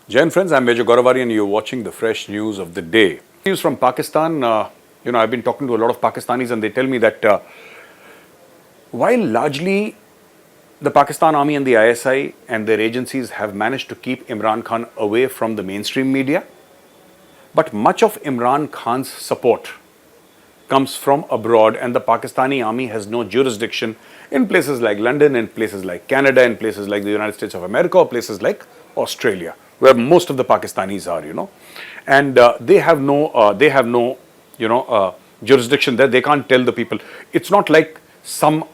Jai Hind friends, I'm Major Gaurav Arya and you're watching the fresh news of the day. News from Pakistan, I've been talking to a lot of Pakistanis and they tell me that while largely the Pakistan Army and the ISI and their agencies have managed to keep Imran Khan away from the mainstream media, but much of Imran Khan's support comes from abroad and the Pakistani army has no jurisdiction in places like London, in places like Canada, in places like the United States of America or places like Australia, where most of the Pakistanis are, and they have no jurisdiction there. They can't tell the people. It's not like some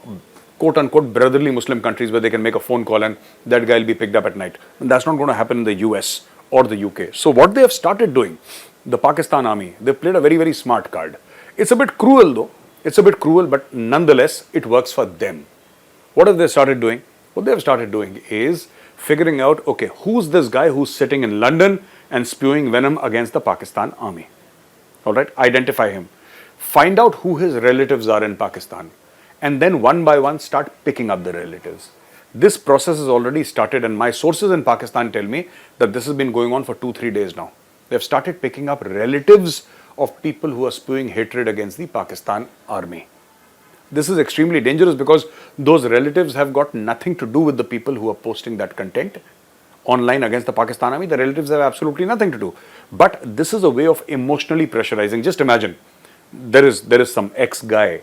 quote unquote brotherly Muslim countries where they can make a phone call and that guy will be picked up at night. And that's not going to happen in the US or the UK. So what they have started doing, the Pakistan army, they played a very, very smart card. It's a bit cruel though. It's a bit cruel, but nonetheless, it works for them. What have they started doing? What they have started doing is figuring out, okay, who's this guy who's sitting in London and spewing venom against the Pakistan army? All right, identify him. Find out who his relatives are in Pakistan. And then one by one, start picking up the relatives. This process has already started and my sources in Pakistan tell me that this has been going on for 2-3 days now. They've started picking up relatives of people who are spewing hatred against the Pakistan army. This is extremely dangerous because those relatives have got nothing to do with the people who are posting that content online against the Pakistan army. The relatives have absolutely nothing to do. But this is a way of emotionally pressurizing. Just imagine, there is some ex-guy,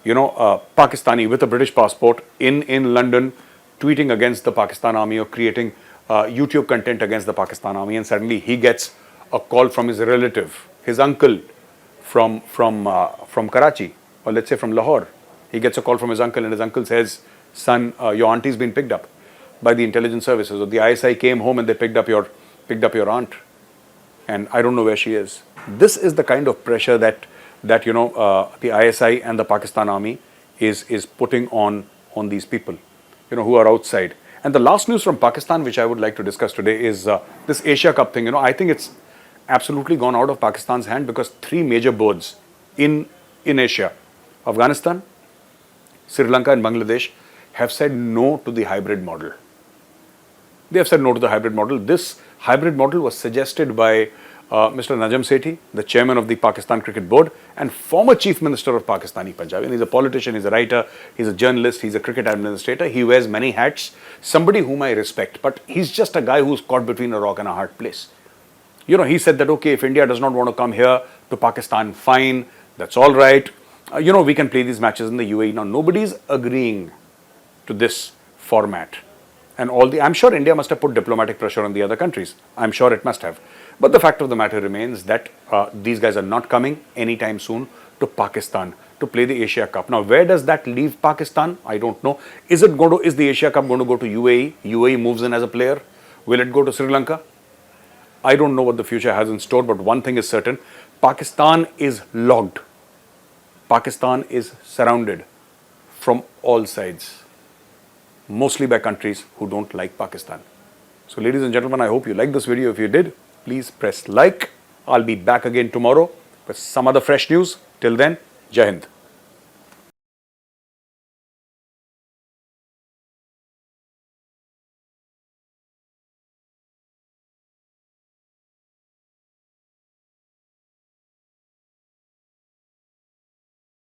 Pakistani with a British passport in London tweeting against the Pakistan army or creating YouTube content against the Pakistan army, and suddenly he gets a call from his relative, his uncle from Karachi, or let's say from Lahore. He gets a call from his uncle and his uncle says, son, your auntie's been picked up by the intelligence services, or the ISI came home and they picked up your aunt and I don't know where she is. This is the kind of pressure that the ISI and the Pakistan army is putting on these people, who are outside. And the last news from Pakistan, which I would like to discuss today, is this Asia Cup thing. I think it's absolutely gone out of Pakistan's hand because 3 major boards in Asia, Afghanistan, Sri Lanka and Bangladesh, have said no to the hybrid model. They have said no to the hybrid model. This hybrid model was suggested by Mr. Najam Sethi, the chairman of the Pakistan Cricket Board and former chief minister of Pakistani Punjab. And he's a politician, he's a writer, he's a journalist, he's a cricket administrator. He wears many hats, somebody whom I respect, but he's just a guy who's caught between a rock and a hard place. He said that, okay, if India does not want to come here to Pakistan, fine, that's all right. We can play these matches in the UAE. Now, nobody's agreeing to this format. And I'm sure India must have put diplomatic pressure on the other countries. I'm sure it must have. But the fact of the matter remains that these guys are not coming anytime soon to Pakistan to play the Asia Cup. Now, where does that leave Pakistan? I don't know. Is the Asia Cup going to go to UAE? UAE moves in as a player. Will it go to Sri Lanka? I don't know what the future has in store, but one thing is certain. Pakistan is logged. Pakistan is surrounded from all sides, mostly by countries who don't like Pakistan. So ladies and gentlemen, I hope you liked this video. If you did, please press like. I'll be back again tomorrow with some other fresh news. Till then, Jai Hind.